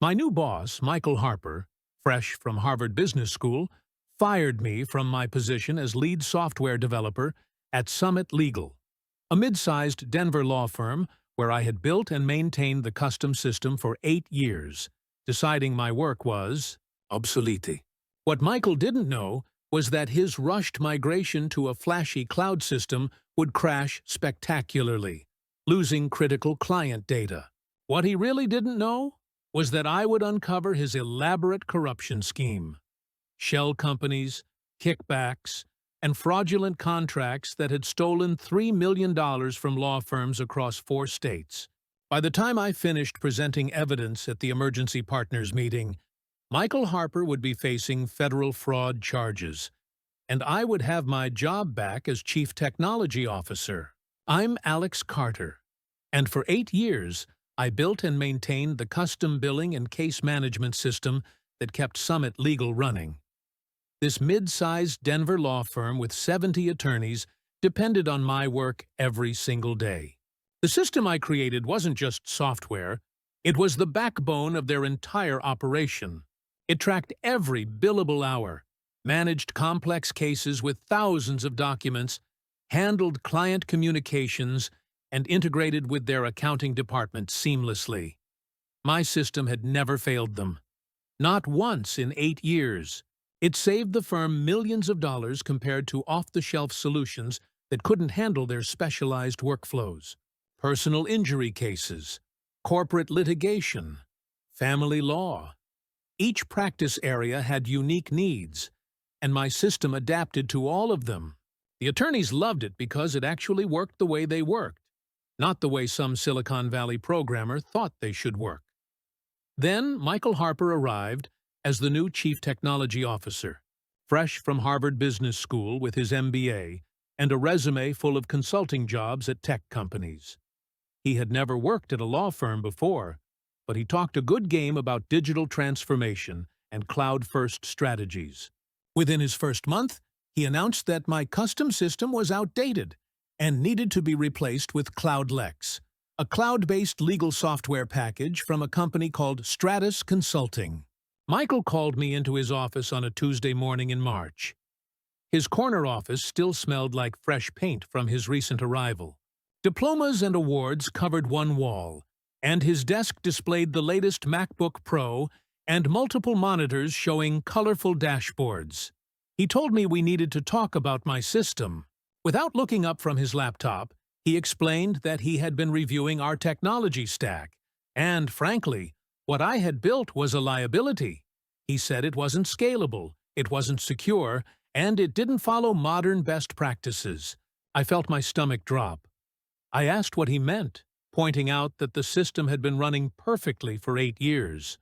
My new boss, Michael Harper, fresh from Harvard Business School, fired me from my position as lead software developer at Summit Legal, a mid-sized Denver law firm where I had built and maintained the custom system for 8 years, deciding my work was obsolete. What Michael didn't know was that his rushed migration to a flashy cloud system would crash spectacularly, losing critical client data. What he really didn't know was that I would uncover his elaborate corruption scheme. Shell companies, kickbacks, and fraudulent contracts that had stolen $3 million from law firms across 4 states. By the time I finished presenting evidence at the emergency partners meeting, Michael Harper would be facing federal fraud charges, and I would have my job back as Chief Technology Officer. I'm Alex Carter, and for 8 years, I built and maintained the custom billing and case management system that kept Summit Legal running. This mid-sized Denver law firm with 70 attorneys depended on my work every single day. The system I created wasn't just software, it was the backbone of their entire operation. It tracked every billable hour, managed complex cases with thousands of documents, handled client communications, and integrated with their accounting department seamlessly. My system had never failed them. Not once in 8 years. It saved the firm millions of dollars compared to off-the-shelf solutions that couldn't handle their specialized workflows. Personal injury cases, corporate litigation, family law. Each practice area had unique needs, and my system adapted to all of them. The attorneys loved it because it actually worked the way they worked, not the way some Silicon Valley programmer thought they should work. Then Michael Harper arrived as the new Chief Technology Officer, fresh from Harvard Business School with his MBA and a resume full of consulting jobs at tech companies. He had never worked at a law firm before, but he talked a good game about digital transformation and cloud-first strategies. Within his first month, he announced that my custom system was outdated and needed to be replaced with CloudLex, a cloud-based legal software package from a company called Stratus Consulting. Michael called me into his office on a Tuesday morning in March. His corner office still smelled like fresh paint from his recent arrival. Diplomas and awards covered one wall, and his desk displayed the latest MacBook Pro and multiple monitors showing colorful dashboards. He told me we needed to talk about my system. Without looking up from his laptop, he explained that he had been reviewing our technology stack, and, frankly, what I had built was a liability. He said it wasn't scalable, it wasn't secure, and it didn't follow modern best practices. I felt my stomach drop. I asked what he meant, pointing out that the system had been running perfectly for 8 years.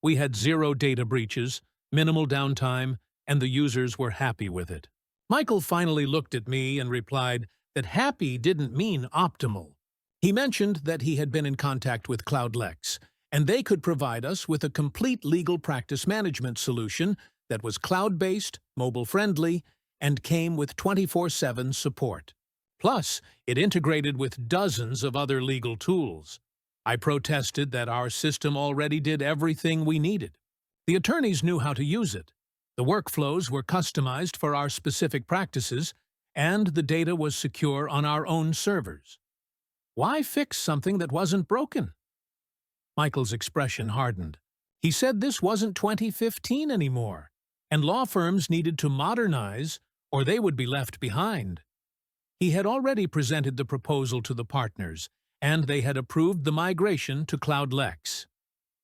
We had 0 data breaches, minimal downtime, and the users were happy with it. Michael finally looked at me and replied that happy didn't mean optimal. He mentioned that he had been in contact with CloudLex, and they could provide us with a complete legal practice management solution that was cloud-based, mobile-friendly, and came with 24/7 support. Plus, it integrated with dozens of other legal tools. I protested that our system already did everything we needed. The attorneys knew how to use it. The workflows were customized for our specific practices, and the data was secure on our own servers. Why fix something that wasn't broken? Michael's expression hardened. He said this wasn't 2015 anymore, and law firms needed to modernize or they would be left behind. He had already presented the proposal to the partners, and they had approved the migration to CloudLex.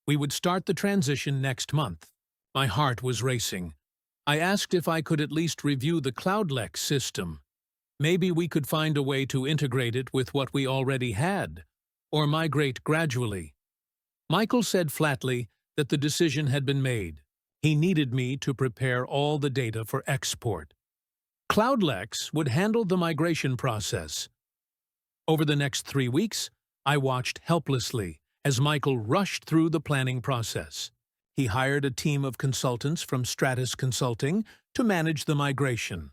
We would start the transition next month. My heart was racing. I asked if I could at least review the CloudLex system. Maybe we could find a way to integrate it with what we already had, or migrate gradually. Michael said flatly that the decision had been made. He needed me to prepare all the data for export. CloudLex would handle the migration process. Over the next 3 weeks, I watched helplessly as Michael rushed through the planning process. He hired a team of consultants from Stratus Consulting to manage the migration.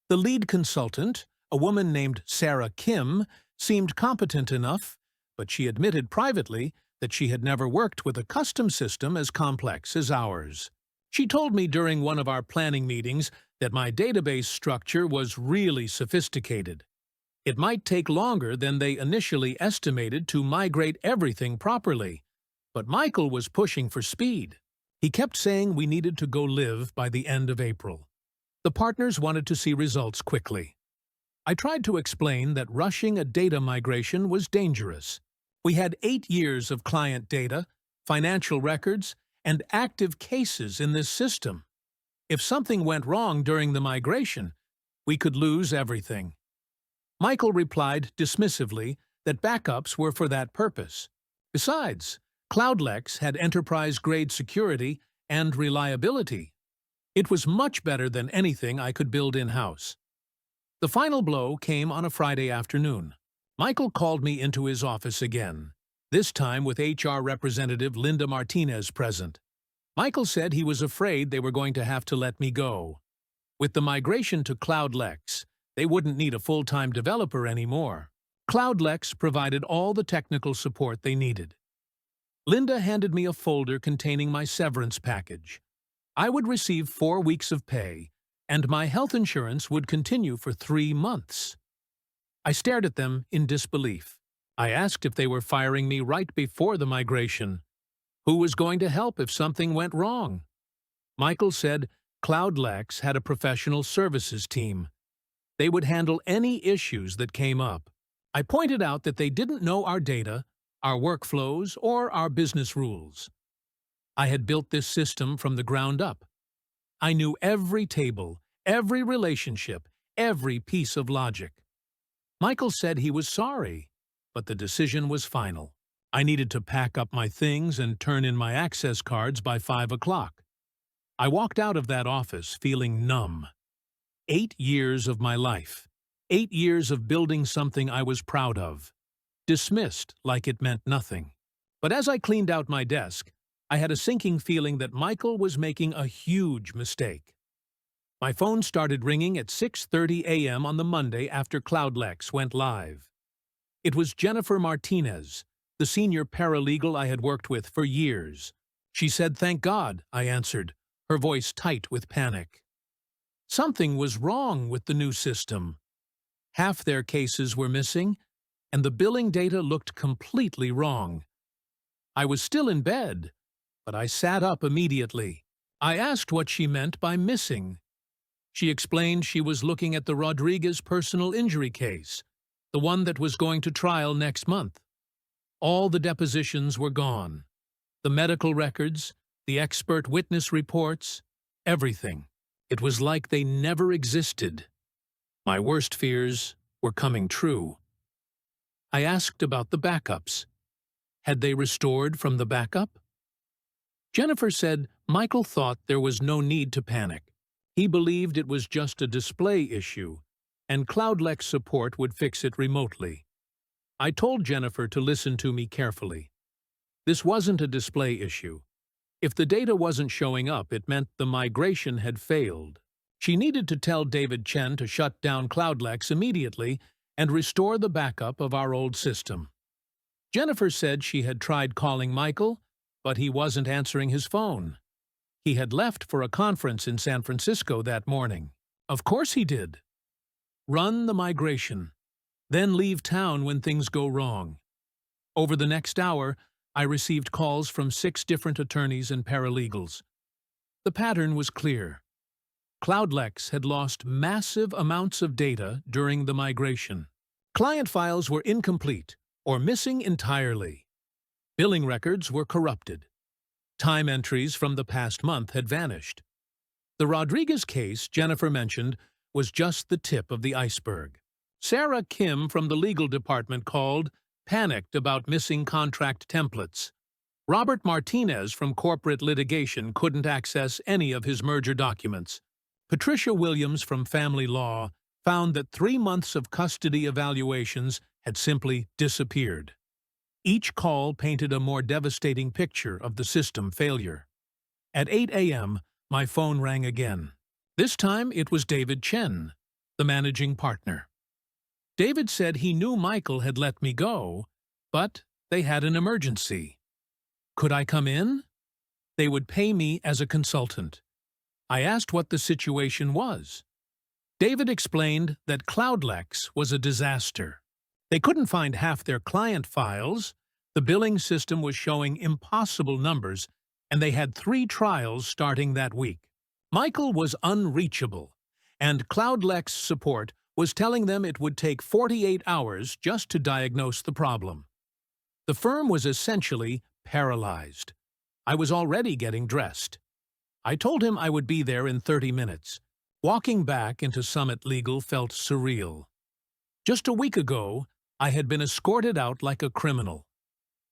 The lead consultant, a woman named Sarah Kim, seemed competent enough, but she admitted privately that she had never worked with a custom system as complex as ours. She told me during one of our planning meetings that my database structure was really sophisticated. It might take longer than they initially estimated to migrate everything properly, but Michael was pushing for speed. He kept saying we needed to go live by the end of April. The partners wanted to see results quickly. I tried to explain that rushing a data migration was dangerous. We had 8 years of client data, financial records, and active cases in this system. If something went wrong during the migration, we could lose everything. Michael replied dismissively that backups were for that purpose. Besides, CloudLex had enterprise-grade security and reliability. It was much better than anything I could build in-house. The final blow came on a Friday afternoon. Michael called me into his office again, this time with HR representative Linda Martinez present. Michael said he was afraid they were going to have to let me go. With the migration to CloudLex, they wouldn't need a full-time developer anymore. CloudLex provided all the technical support they needed. Linda handed me a folder containing my severance package. I would receive 4 weeks of pay, and my health insurance would continue for 3 months. I stared at them in disbelief. I asked if they were firing me right before the migration. Who was going to help if something went wrong? Michael said CloudLex had a professional services team. They would handle any issues that came up. I pointed out that they didn't know our data, our workflows, or our business rules. I had built this system from the ground up. I knew every table, every relationship, every piece of logic. Michael said he was sorry, but the decision was final. I needed to pack up my things and turn in my access cards by 5 o'clock. I walked out of that office feeling numb. 8 years of my life. 8 years of building something I was proud of. Dismissed like it meant nothing. But as I cleaned out my desk, I had a sinking feeling that Michael was making a huge mistake. My phone started ringing at 6:30 a.m. on the Monday after CloudLex went live. It was Jennifer Martinez, the senior paralegal I had worked with for years. She said, "Thank God," I answered, her voice tight with panic. Something was wrong with the new system. Half their cases were missing, and the billing data looked completely wrong. I was still in bed, but I sat up immediately. I asked what she meant by missing. She explained she was looking at the Rodriguez personal injury case, the one that was going to trial next month. All the depositions were gone. The medical records, the expert witness reports, everything. It was like they never existed. My worst fears were coming true. I asked about the backups. Had they restored from the backup? Jennifer said Michael thought there was no need to panic. He believed it was just a display issue, and CloudLex support would fix it remotely. I told Jennifer to listen to me carefully. This wasn't a display issue. If the data wasn't showing up, it meant the migration had failed. She needed to tell David Chen to shut down CloudLex immediately and restore the backup of our old system. Jennifer said she had tried calling Michael, but he wasn't answering his phone. He had left for a conference in San Francisco that morning. Of course he did. Run the migration, then leave town when things go wrong. Over the next hour, I received calls from 6 different attorneys and paralegals. The pattern was clear. CloudLex had lost massive amounts of data during the migration. Client files were incomplete or missing entirely. Billing records were corrupted. Time entries from the past month had vanished. The Rodriguez case Jennifer mentioned was just the tip of the iceberg. Sarah Kim from the legal department called, panicked about missing contract templates. Robert Martinez from corporate litigation couldn't access any of his merger documents. Patricia Williams from family law found that 3 months of custody evaluations had simply disappeared. Each call painted a more devastating picture of the system failure. At 8 a.m., my phone rang again. This time it was David Chen, the managing partner. David said he knew Michael had let me go, but they had an emergency. Could I come in? They would pay me as a consultant. I asked what the situation was. David explained that Cloudlex was a disaster. They couldn't find half their client files, the billing system was showing impossible numbers, and they had 3 trials starting that week. Michael was unreachable, and Cloudlex support was telling them it would take 48 hours just to diagnose the problem. The firm was essentially paralyzed. I was already getting dressed. I told him I would be there in 30 minutes. Walking back into Summit Legal felt surreal. Just a week ago, I had been escorted out like a criminal.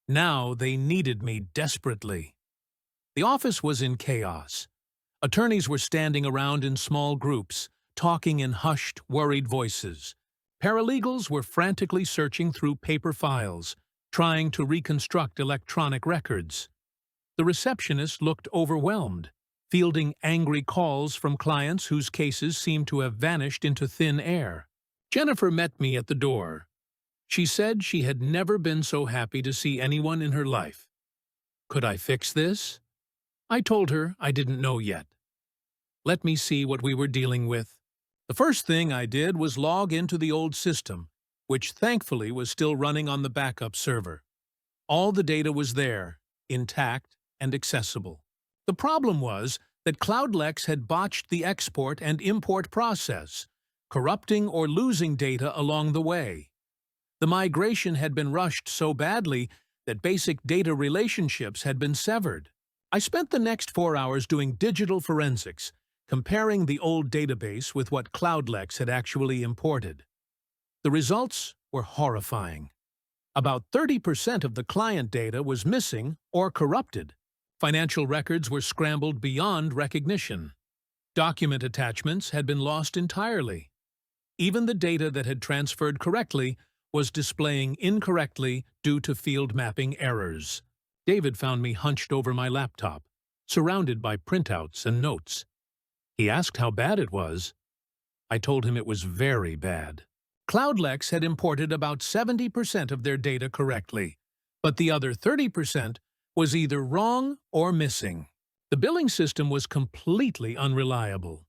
Now they needed me desperately. The office was in chaos. Attorneys were standing around in small groups, talking in hushed, worried voices. Paralegals were frantically searching through paper files, trying to reconstruct electronic records. The receptionist looked overwhelmed, fielding angry calls from clients whose cases seemed to have vanished into thin air. Jennifer met me at the door. She said she had never been so happy to see anyone in her life. Could I fix this? I told her I didn't know yet. Let me see what we were dealing with. The first thing I did was log into the old system, which thankfully was still running on the backup server. All the data was there, intact and accessible. The problem was that Cloudlex had botched the export and import process, corrupting or losing data along the way. The migration had been rushed so badly that basic data relationships had been severed. I spent the next 4 hours doing digital forensics, comparing the old database with what Cloudlex had actually imported. The results were horrifying. About 30% of the client data was missing or corrupted. Financial records were scrambled beyond recognition. Document attachments had been lost entirely. Even the data that had transferred correctly was displaying incorrectly due to field mapping errors. David found me hunched over my laptop, surrounded by printouts and notes. He asked how bad it was. I told him it was very bad. Cloudlex had imported about 70% of their data correctly, but the other 30% was either wrong or missing. The billing system was completely unreliable.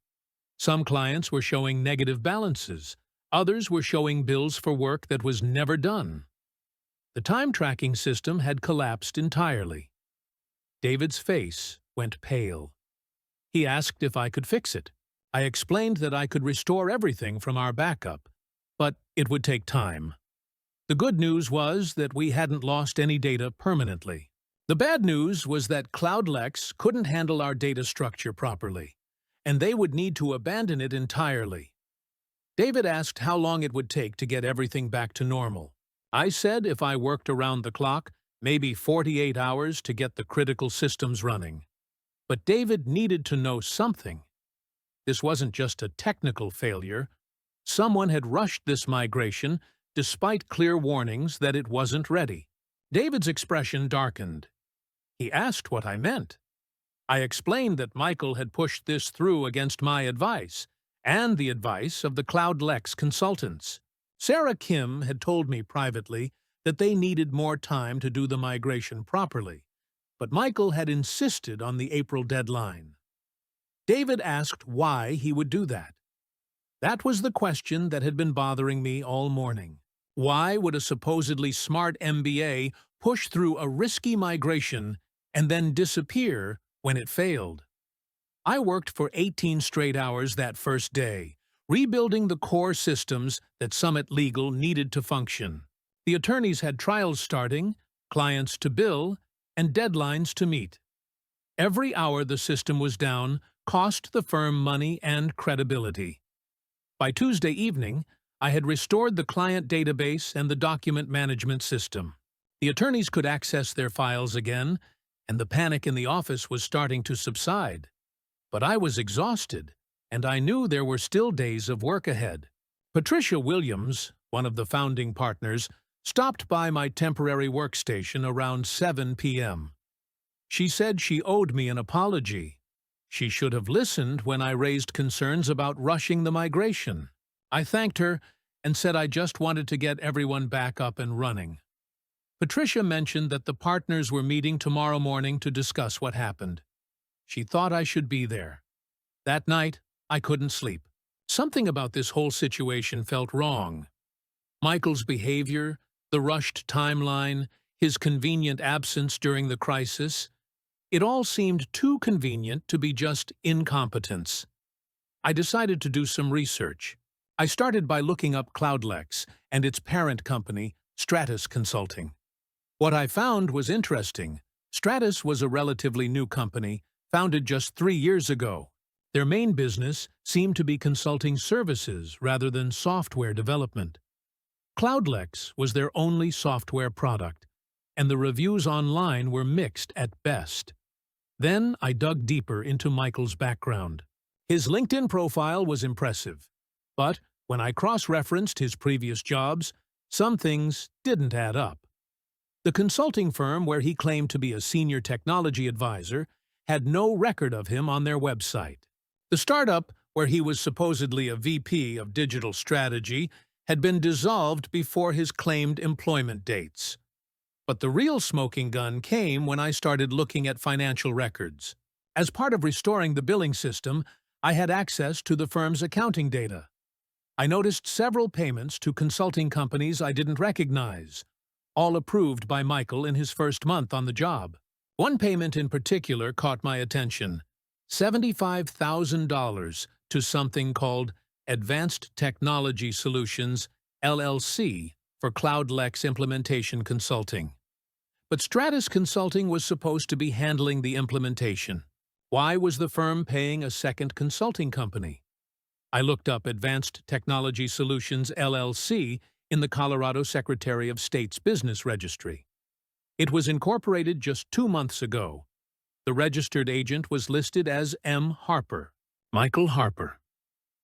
Some clients were showing negative balances. Others were showing bills for work that was never done. The time tracking system had collapsed entirely. David's face went pale. He asked if I could fix it. I explained that I could restore everything from our backup, but it would take time. The good news was that we hadn't lost any data permanently. The bad news was that Cloudlex couldn't handle our data structure properly, and they would need to abandon it entirely. David asked how long it would take to get everything back to normal. I said if I worked around the clock, maybe 48 hours to get the critical systems running. But David needed to know something. This wasn't just a technical failure. Someone had rushed this migration despite clear warnings that it wasn't ready. David's expression darkened. He asked what I meant. I explained that Michael had pushed this through against my advice and the advice of the Cloudlex consultants. Sarah Kim had told me privately that they needed more time to do the migration properly, but Michael had insisted on the April deadline. David asked why he would do that. That was the question that had been bothering me all morning. Why would a supposedly smart MBA push through a risky migration and then disappear when it failed? I worked for 18 straight hours that first day, rebuilding the core systems that Summit Legal needed to function. The attorneys had trials starting, clients to bill, and deadlines to meet. Every hour the system was down cost the firm money and credibility. By Tuesday evening, I had restored the client database and the document management system. The attorneys could access their files again, and the panic in the office was starting to subside. But I was exhausted, and I knew there were still days of work ahead. Patricia Williams, one of the founding partners, stopped by my temporary workstation around 7 p.m. She said she owed me an apology. She should have listened when I raised concerns about rushing the migration. I thanked her and said I just wanted to get everyone back up and running. Patricia mentioned that the partners were meeting tomorrow morning to discuss what happened. She thought I should be there. That night, I couldn't sleep. Something about this whole situation felt wrong. Michael's behavior, the rushed timeline, his convenient absence during the crisis, it all seemed too convenient to be just incompetence. I decided to do some research. I started by looking up Cloudlex and its parent company, Stratus Consulting. What I found was interesting. Stratus was a relatively new company, founded just 3 years ago. Their main business seemed to be consulting services rather than software development. Cloudlex was their only software product, and the reviews online were mixed at best. Then I dug deeper into Michael's background. His LinkedIn profile was impressive, but when I cross-referenced his previous jobs, some things didn't add up. The consulting firm where he claimed to be a senior technology advisor had no record of him on their website. The startup, where he was supposedly a VP of digital strategy, had been dissolved before his claimed employment dates. But the real smoking gun came when I started looking at financial records. As part of restoring the billing system, I had access to the firm's accounting data. I noticed several payments to consulting companies I didn't recognize, all approved by Michael in his first month on the job. One payment in particular caught my attention: $75,000 to something called Advanced Technology Solutions, LLC, for Cloudlex implementation consulting. But Stratus Consulting was supposed to be handling the implementation. Why was the firm paying a second consulting company? I looked up Advanced Technology Solutions, LLC, in the Colorado Secretary of State's Business Registry. It was incorporated just 2 months ago. The registered agent was listed as M. Harper. Michael Harper.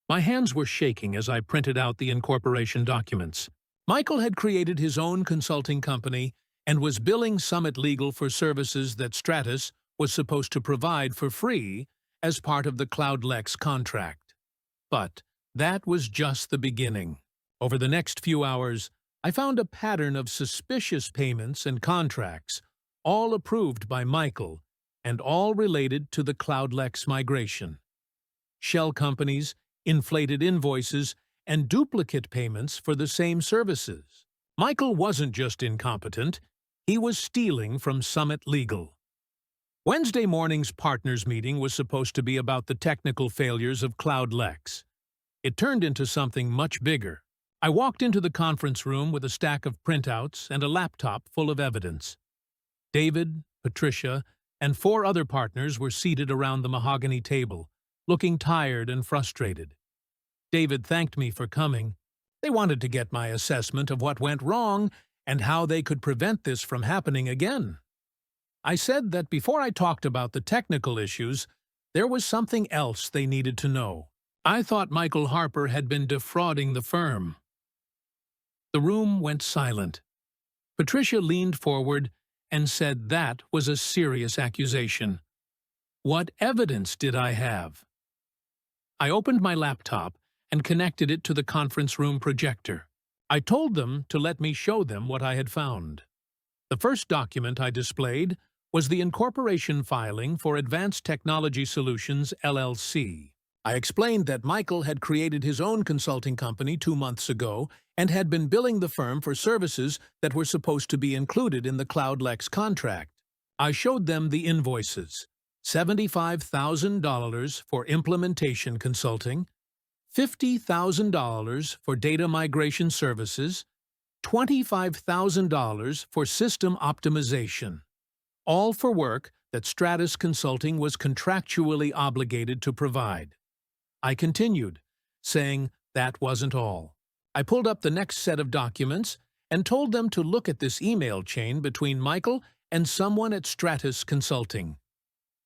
My hands were shaking as I printed out the incorporation documents. Michael had created his own consulting company and was billing Summit Legal for services that Stratus was supposed to provide for free as part of the Cloudlex contract. But that was just the beginning. Over the next few hours, I found a pattern of suspicious payments and contracts, all approved by Michael, and all related to the Cloudlex migration. Shell companies, inflated invoices, and duplicate payments for the same services. Michael wasn't just incompetent, he was stealing from Summit Legal. Wednesday morning's partners meeting was supposed to be about the technical failures of Cloudlex. It turned into something much bigger. I walked into the conference room with a stack of printouts and a laptop full of evidence. David, Patricia, and 4 other partners were seated around the mahogany table, looking tired and frustrated. David thanked me for coming. They wanted to get my assessment of what went wrong and how they could prevent this from happening again. I said that before I talked about the technical issues, there was something else they needed to know. I thought Michael Harper had been defrauding the firm. The room went silent. Patricia leaned forward and said that was a serious accusation. What evidence did I have? I opened my laptop and connected it to the conference room projector. I told them to let me show them what I had found. The first document I displayed was the incorporation filing for Advanced Technology Solutions, LLC. I explained that Michael had created his own consulting company 2 months ago and had been billing the firm for services that were supposed to be included in the Cloudlex contract. I showed them the invoices: $75,000 for implementation consulting, $50,000 for data migration services, $25,000 for system optimization, all for work that Stratus Consulting was contractually obligated to provide. I continued, saying that wasn't all. I pulled up the next set of documents and told them to look at this email chain between Michael and someone at Stratus Consulting.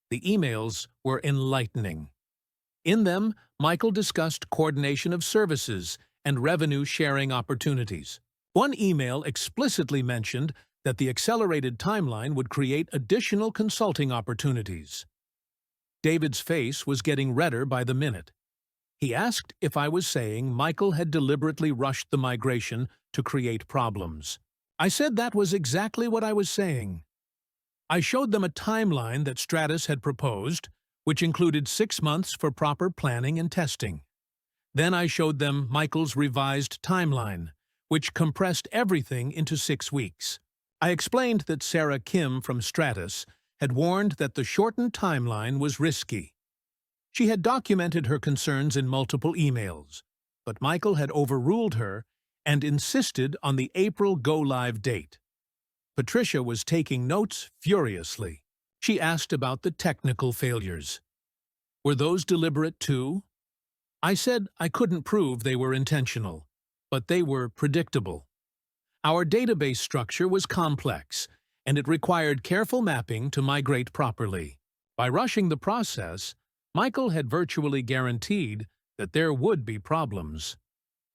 The emails were enlightening. In them, Michael discussed coordination of services and revenue-sharing opportunities. One email explicitly mentioned that the accelerated timeline would create additional consulting opportunities. David's face was getting redder by the minute. He asked if I was saying Michael had deliberately rushed the migration to create problems. I said that was exactly what I was saying. I showed them a timeline that Stratus had proposed, which included 6 months for proper planning and testing. Then I showed them Michael's revised timeline, which compressed everything into 6 weeks. I explained that Sarah Kim from Stratus had warned that the shortened timeline was risky. She had documented her concerns in multiple emails, but Michael had overruled her and insisted on the April go-live date. Patricia was taking notes furiously. She asked about the technical failures. Were those deliberate too? I said I couldn't prove they were intentional, but they were predictable. Our database structure was complex, and it required careful mapping to migrate properly. By rushing the process, Michael had virtually guaranteed that there would be problems.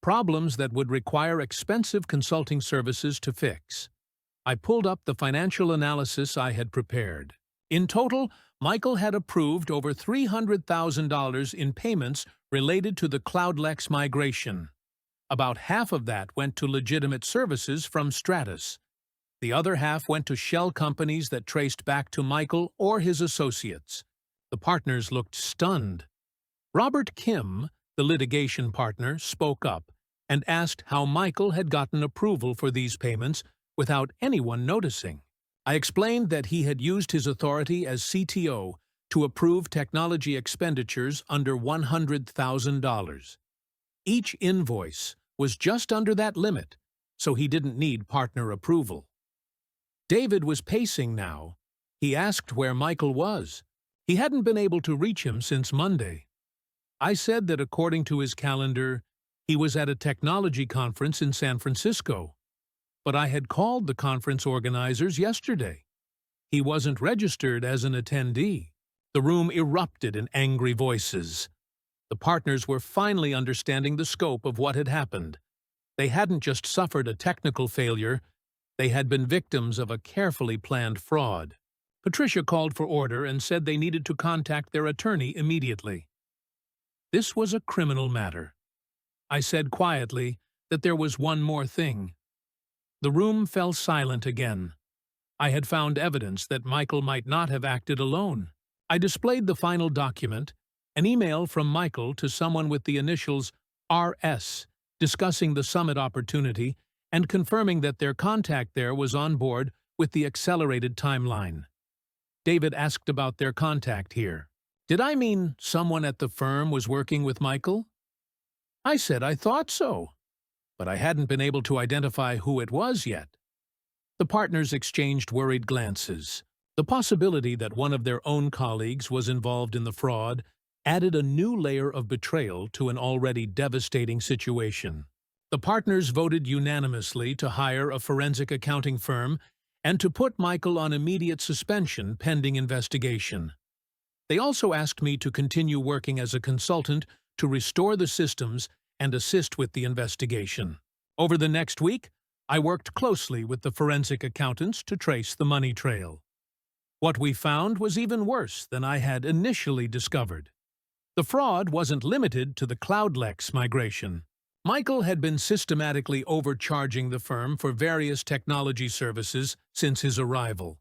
Problems that would require expensive consulting services to fix. I pulled up the financial analysis I had prepared. In total, Michael had approved over $300,000 in payments related to the CloudLex migration. About half of that went to legitimate services from Stratus. The other half went to shell companies that traced back to Michael or his associates. The partners looked stunned. Robert Kim, the litigation partner, spoke up and asked how Michael had gotten approval for these payments without anyone noticing. I explained that he had used his authority as CTO to approve technology expenditures under $100,000. Each invoice was just under that limit, so he didn't need partner approval. David was pacing now. He asked where Michael was. He hadn't been able to reach him since Monday. I said that according to his calendar, he was at a technology conference in San Francisco. But I had called the conference organizers yesterday. He wasn't registered as an attendee. The room erupted in angry voices. The partners were finally understanding the scope of what had happened. They hadn't just suffered a technical failure, they had been victims of a carefully planned fraud. Patricia called for order and said they needed to contact their attorney immediately. This was a criminal matter. I said quietly that there was one more thing. The room fell silent again. I had found evidence that Michael might not have acted alone. I displayed the final document, an email from Michael to someone with the initials RS, discussing the summit opportunity and confirming that their contact there was on board with the accelerated timeline. David asked about their contact here. Did I mean someone at the firm was working with Michael? I said I thought so, but I hadn't been able to identify who it was yet. The partners exchanged worried glances. The possibility that one of their own colleagues was involved in the fraud added a new layer of betrayal to an already devastating situation. The partners voted unanimously to hire a forensic accounting firm and to put Michael on immediate suspension pending investigation. They also asked me to continue working as a consultant to restore the systems and assist with the investigation. Over the next week, I worked closely with the forensic accountants to trace the money trail. What we found was even worse than I had initially discovered. The fraud wasn't limited to the CloudLex migration. Michael had been systematically overcharging the firm for various technology services since his arrival.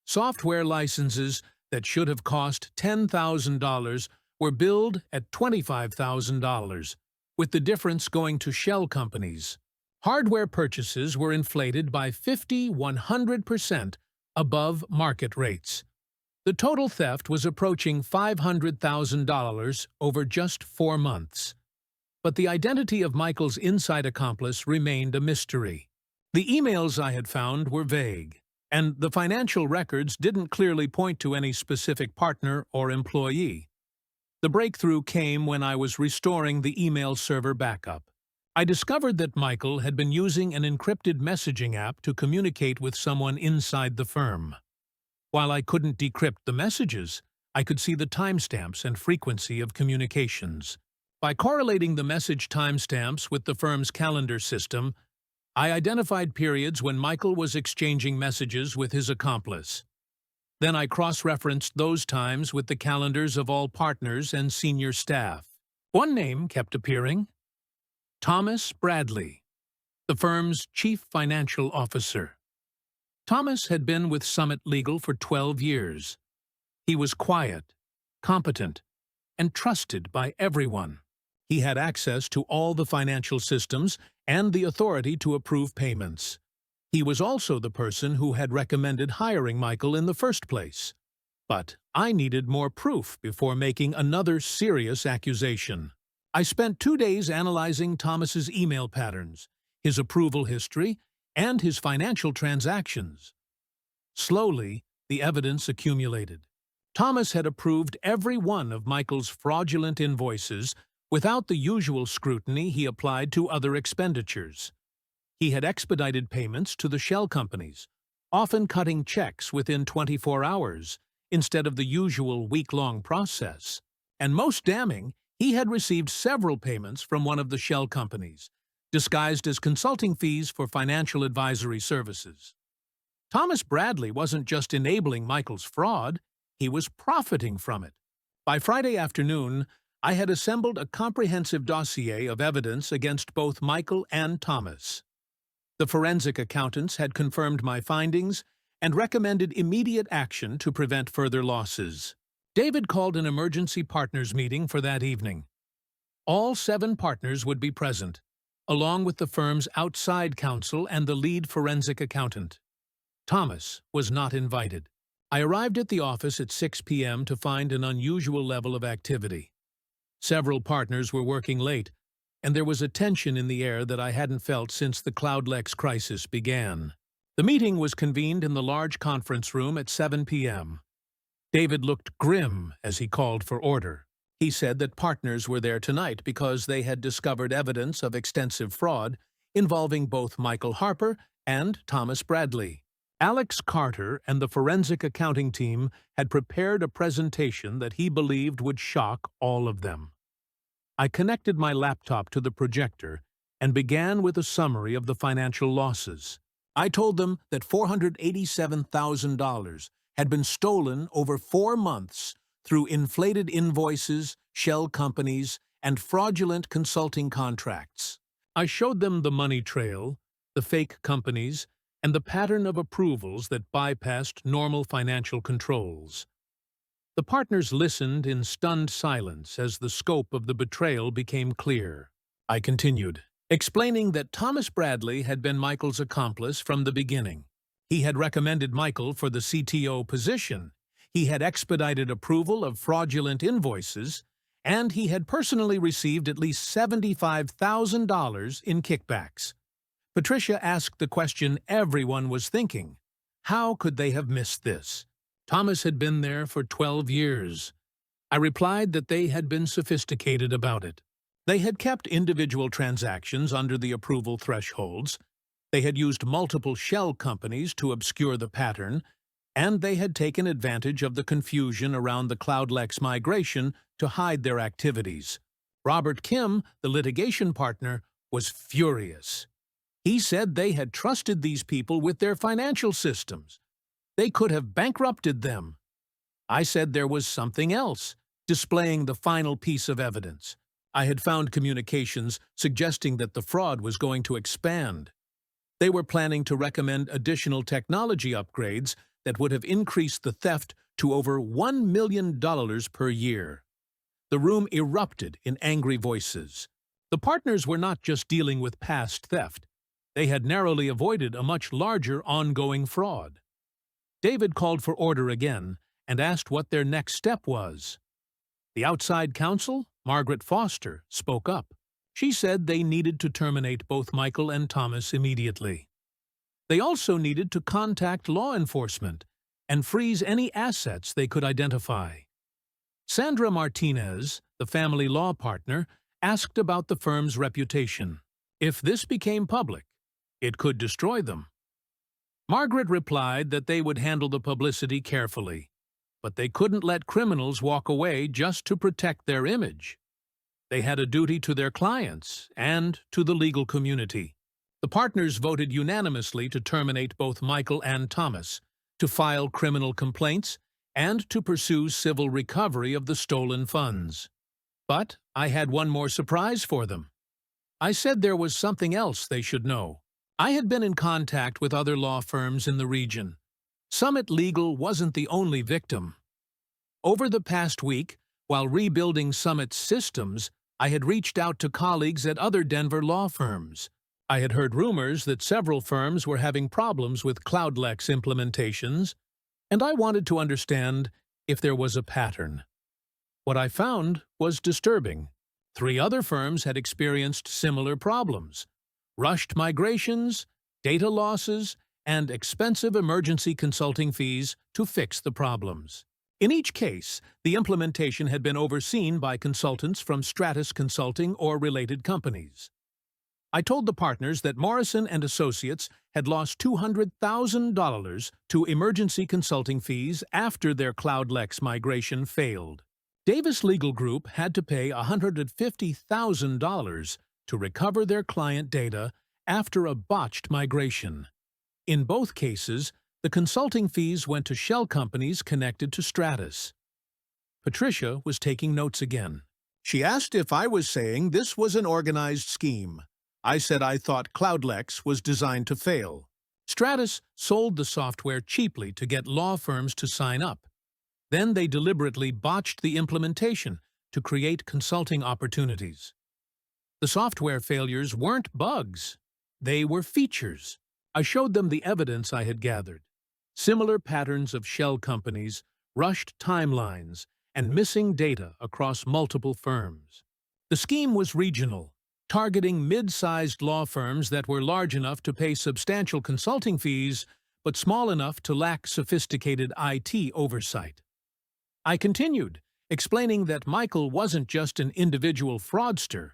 Software licenses that should have cost $10,000 were billed at $25,000, with the difference going to shell companies. Hardware purchases were inflated by 100% above market rates. The total theft was approaching $500,000 over just 4 months. But the identity of Michael's inside accomplice remained a mystery. The emails I had found were vague, and the financial records didn't clearly point to any specific partner or employee. The breakthrough came when I was restoring the email server backup. I discovered that Michael had been using an encrypted messaging app to communicate with someone inside the firm. While I couldn't decrypt the messages, I could see the timestamps and frequency of communications. By correlating the message timestamps with the firm's calendar system, I identified periods when Michael was exchanging messages with his accomplice. Then I cross-referenced those times with the calendars of all partners and senior staff. One name kept appearing: Thomas Bradley. the firm's chief financial officer. Thomas had been with Summit Legal for 12 years. He was quiet, competent, and trusted by everyone. He had access to all the financial systems and the authority to approve payments. He was also the person who had recommended hiring Michael in the first place. But I needed more proof before making another serious accusation. I spent 2 days analyzing Thomas's email patterns, his approval history, and his financial transactions. Slowly, the evidence accumulated. Thomas had approved every one of Michael's fraudulent invoices without the usual scrutiny he applied to other expenditures. He had expedited payments to the shell companies, often cutting checks within 24 hours instead of the usual week-long process. And most damning, he had received several payments from one of the shell companies, disguised as consulting fees for financial advisory services. Thomas Bradley wasn't just enabling Michael's fraud, he was profiting from it. By Friday afternoon, I had assembled a comprehensive dossier of evidence against both Michael and Thomas. The forensic accountants had confirmed my findings and recommended immediate action to prevent further losses. David called an emergency partners meeting for that evening. All 7 partners would be present, along with the firm's outside counsel and the lead forensic accountant. Thomas was not invited. I arrived at the office at 6 p.m. to find an unusual level of activity. Several partners were working late, and there was a tension in the air that I hadn't felt since the CloudLex crisis began. The meeting was convened in the large conference room at 7 p.m. David looked grim as he called for order. He said that partners were there tonight because they had discovered evidence of extensive fraud involving both Michael Harper and Thomas Bradley. Alex Carter and the forensic accounting team had prepared a presentation that he believed would shock all of them. I connected my laptop to the projector and began with a summary of the financial losses. I told them that $487,000 had been stolen over 4 months through inflated invoices, shell companies, and fraudulent consulting contracts. I showed them the money trail, the fake companies, and the pattern of approvals that bypassed normal financial controls. The partners listened in stunned silence as the scope of the betrayal became clear. I continued, explaining that Thomas Bradley had been Michael's accomplice from the beginning. He had recommended Michael for the CTO position, he had expedited approval of fraudulent invoices, and he had personally received at least $75,000 in kickbacks. Patricia asked the question everyone was thinking. How could they have missed this? Thomas had been there for 12 years. I replied that they had been sophisticated about it. They had kept individual transactions under the approval thresholds, they had used multiple shell companies to obscure the pattern, and they had taken advantage of the confusion around the CloudLex migration to hide their activities. Robert Kim, the litigation partner, was furious. He said they had trusted these people with their financial systems. They could have bankrupted them. I said there was something else, displaying the final piece of evidence. I had found communications suggesting that the fraud was going to expand. They were planning to recommend additional technology upgrades that would have increased the theft to over $1 million per year. The room erupted in angry voices. The partners were not just dealing with past theft. They had narrowly avoided a much larger ongoing fraud. David called for order again and asked what their next step was. The outside counsel, Margaret Foster, spoke up. She said they needed to terminate both Michael and Thomas immediately. They also needed to contact law enforcement and freeze any assets they could identify. Sandra Martinez, the family law partner, asked about the firm's reputation. If this became public, it could destroy them. Margaret replied that they would handle the publicity carefully, but they couldn't let criminals walk away just to protect their image. They had a duty to their clients and to the legal community. The partners voted unanimously to terminate both Michael and Thomas, to file criminal complaints, and to pursue civil recovery of the stolen funds. But I had one more surprise for them. I said there was something else they should know. I had been in contact with other law firms in the region. Summit Legal wasn't the only victim. Over the past week, while rebuilding Summit's systems, I had reached out to colleagues at other Denver law firms. I had heard rumors that several firms were having problems with CloudLex implementations, and I wanted to understand if there was a pattern. What I found was disturbing. 3 other firms had experienced similar problems: rushed migrations, data losses, and expensive emergency consulting fees to fix the problems. In each case, the implementation had been overseen by consultants from Stratus Consulting or related companies. I told the partners that Morrison and Associates had lost $200,000 to emergency consulting fees after their CloudLex migration failed. Davis Legal Group had to pay $150,000 to recover their client data after a botched migration. In both cases, the consulting fees went to shell companies connected to Stratus. Patricia was taking notes again. She asked if I was saying this was an organized scheme. I said I thought CloudLex was designed to fail. Stratus sold the software cheaply to get law firms to sign up. Then they deliberately botched the implementation to create consulting opportunities. The software failures weren't bugs. They were features. I showed them the evidence I had gathered. Similar patterns of shell companies, rushed timelines, and missing data across multiple firms. The scheme was regional, targeting mid-sized law firms that were large enough to pay substantial consulting fees, but small enough to lack sophisticated IT oversight. I continued, explaining that Michael wasn't just an individual fraudster.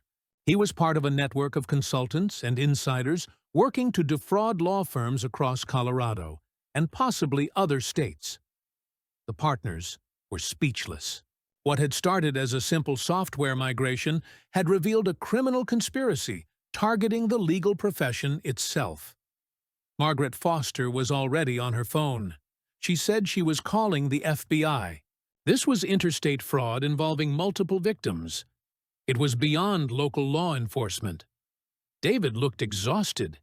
He was part of a network of consultants and insiders working to defraud law firms across Colorado and possibly other states. The partners were speechless. What had started as a simple software migration had revealed a criminal conspiracy targeting the legal profession itself. Margaret Foster was already on her phone. She said she was calling the FBI. This was interstate fraud involving multiple victims. It was beyond local law enforcement. David looked exhausted.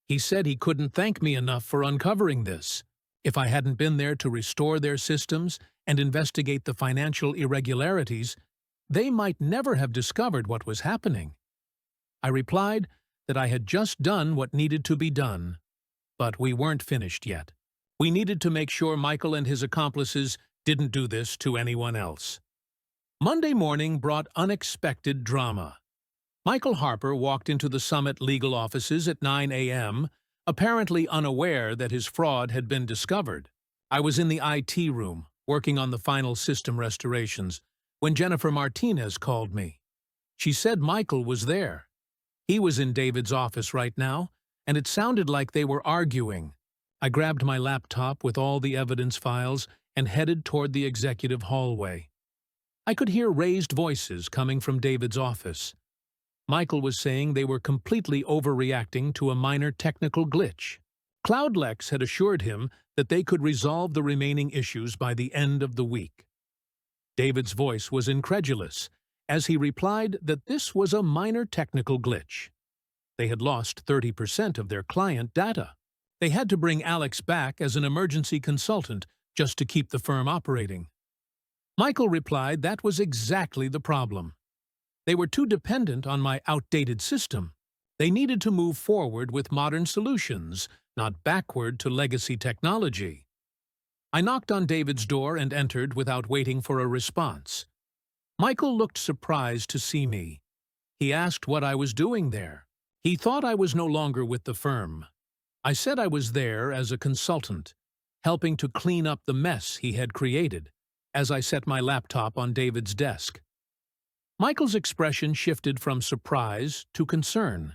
He said he couldn't thank me enough for uncovering this. If I hadn't been there to restore their systems and investigate the financial irregularities, they might never have discovered what was happening. I replied that I had just done what needed to be done, but we weren't finished yet. We needed to make sure Michael and his accomplices didn't do this to anyone else. Monday morning brought unexpected drama. Michael Harper walked into the Summit legal offices at 9 a.m., apparently unaware that his fraud had been discovered. I was in the IT room, working on the final system restorations, when Jennifer Martinez called me. She said Michael was there. He was in David's office right now, and it sounded like they were arguing. I grabbed my laptop with all the evidence files and headed toward the executive hallway. I could hear raised voices coming from David's office. Michael was saying they were completely overreacting to a minor technical glitch. CloudLex had assured him that they could resolve the remaining issues by the end of the week. David's voice was incredulous, as he replied that this was a minor technical glitch. They had lost 30% of their client data. They had to bring Alex back as an emergency consultant just to keep the firm operating. Michael replied that was exactly the problem. They were too dependent on my outdated system. They needed to move forward with modern solutions, not backward to legacy technology. I knocked on David's door and entered without waiting for a response. Michael looked surprised to see me. He asked what I was doing there. He thought I was no longer with the firm. I said I was there as a consultant, helping to clean up the mess he had created, as I set my laptop on David's desk. Michael's expression shifted from surprise to concern.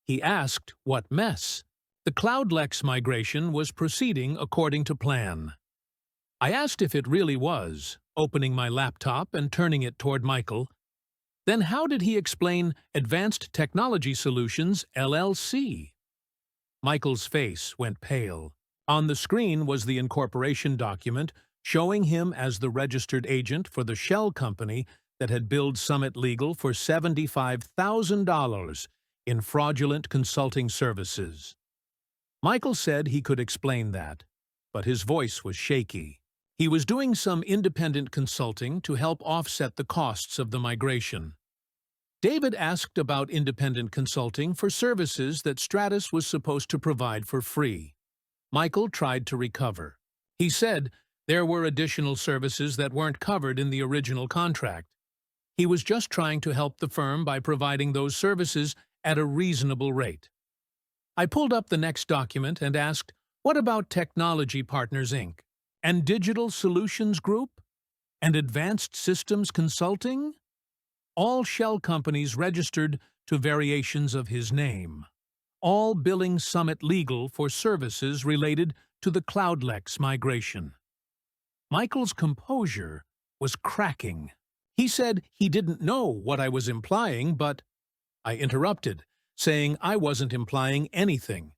He asked what mess. The CloudLex migration was proceeding according to plan. I asked if it really was, opening my laptop and turning it toward Michael. Then how did he explain Advanced Technology Solutions, LLC? Michael's face went pale. On the screen was the incorporation document showing him as the registered agent for the shell company that had billed Summit Legal for $75,000 in fraudulent consulting services. Michael said he could explain that, but his voice was shaky. He was doing some independent consulting to help offset the costs of the migration. David asked about independent consulting for services that Stratus was supposed to provide for free. Michael tried to recover. He said there were additional services that weren't covered in the original contract. He was just trying to help the firm by providing those services at a reasonable rate. I pulled up the next document and asked, "What about Technology Partners, Inc. and Digital Solutions Group and Advanced Systems Consulting?" All shell companies registered to variations of his name, all billing Summit Legal for services related to the CloudLex migration. Michael's composure was cracking. He said he didn't know what I was implying, but I interrupted, saying I wasn't implying anything.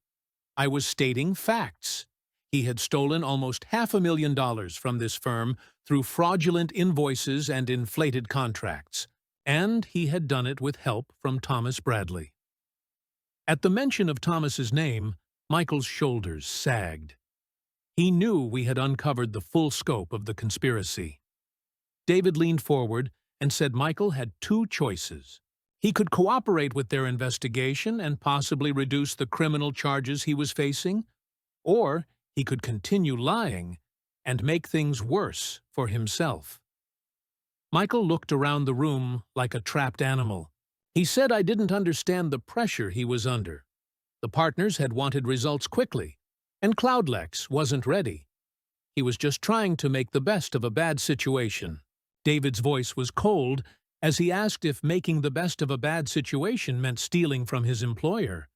I was stating facts. He had stolen almost $500,000 from this firm through fraudulent invoices and inflated contracts, and he had done it with help from Thomas Bradley. At the mention of Thomas's name, Michael's shoulders sagged. He knew we had uncovered the full scope of the conspiracy. David leaned forward and said Michael had two choices. He could cooperate with their investigation and possibly reduce the criminal charges he was facing, or he could continue lying and make things worse for himself. Michael looked around the room like a trapped animal. He said I didn't understand the pressure he was under. The partners had wanted results quickly, and CloudLex wasn't ready. He was just trying to make the best of a bad situation. David's voice was cold as he asked if making the best of a bad situation meant stealing from his employer.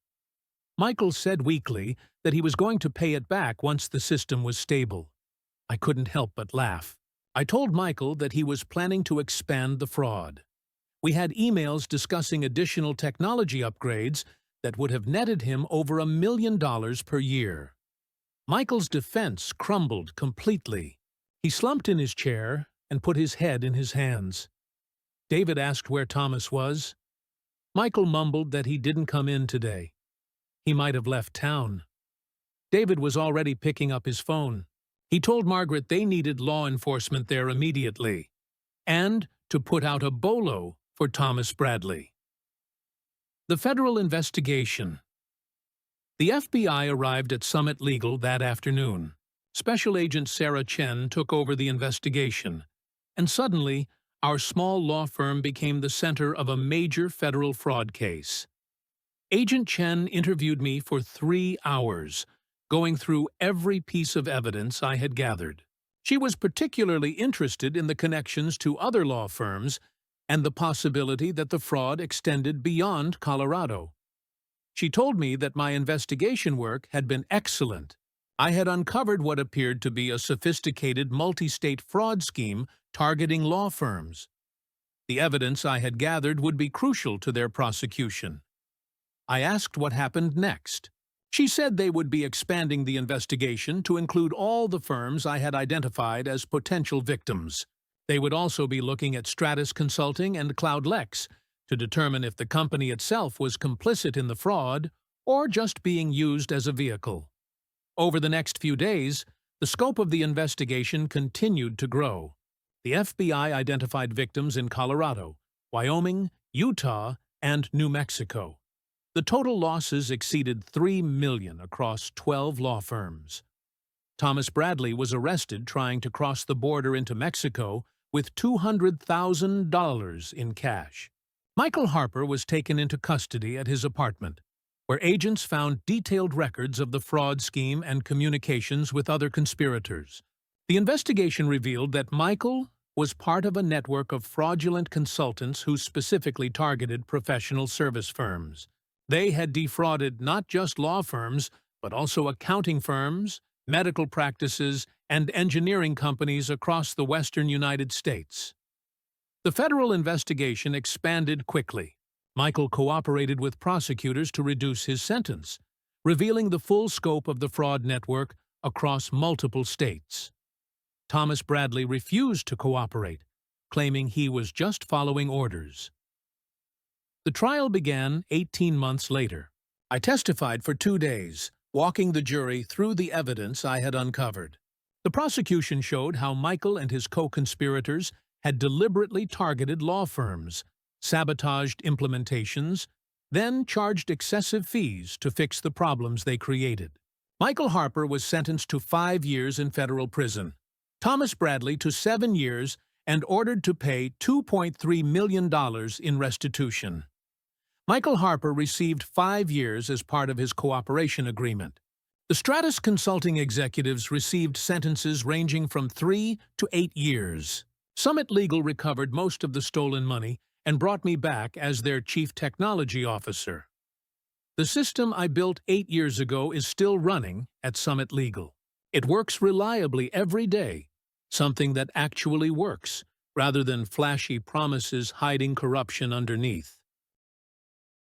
Michael said weakly that he was going to pay it back once the system was stable. I couldn't help but laugh. I told Michael that he was planning to expand the fraud. We had emails discussing additional technology upgrades that would have netted him over $1 million per year. Michael's defense crumbled completely. He slumped in his chair and put his head in his hands. David asked where Thomas was. Michael mumbled that he didn't come in today. He might have left town. David was already picking up his phone. He told Margaret they needed law enforcement there immediately, and to put out a bolo for Thomas Bradley. The federal investigation. The FBI arrived at Summit Legal that afternoon. Special Agent Sarah Chen took over the investigation, and suddenly, our small law firm became the center of a major federal fraud case. Agent Chen interviewed me for 3 hours, going through every piece of evidence I had gathered. She was particularly interested in the connections to other law firms and the possibility that the fraud extended beyond Colorado. She told me that my investigation work had been excellent. I had uncovered what appeared to be a sophisticated multi-state fraud scheme targeting law firms. The evidence I had gathered would be crucial to their prosecution. I asked what happened next. She said they would be expanding the investigation to include all the firms I had identified as potential victims. They would also be looking at Stratus Consulting and CloudLex to determine if the company itself was complicit in the fraud or just being used as a vehicle. Over the next few days, the scope of the investigation continued to grow. The FBI identified victims in Colorado, Wyoming, Utah, and New Mexico. The total losses exceeded $3 million across 12 law firms. Thomas Bradley was arrested trying to cross the border into Mexico with $200,000 in cash. Michael Harper was taken into custody at his apartment, where agents found detailed records of the fraud scheme and communications with other conspirators. The investigation revealed that Michael was part of a network of fraudulent consultants who specifically targeted professional service firms. They had defrauded not just law firms, but also accounting firms, medical practices, and engineering companies across the western United States. The federal investigation expanded quickly. Michael cooperated with prosecutors to reduce his sentence, revealing the full scope of the fraud network across multiple states. Thomas Bradley refused to cooperate, claiming he was just following orders. The trial began 18 months later. I testified for 2 days, walking the jury through the evidence I had uncovered. The prosecution showed how Michael and his co-conspirators had deliberately targeted law firms, sabotaged implementations, then charged excessive fees to fix the problems they created. Michael Harper was sentenced to 5 years in federal prison, Thomas Bradley to 7 years, and ordered to pay $2.3 million in restitution. Michael Harper received 5 years as part of his cooperation agreement. The Stratus Consulting executives received sentences ranging from 3 to 8 years. Summit Legal recovered most of the stolen money and brought me back as their chief technology officer. The system I built 8 years ago is still running at Summit Legal. It works reliably every day, something that actually works, rather than flashy promises hiding corruption underneath.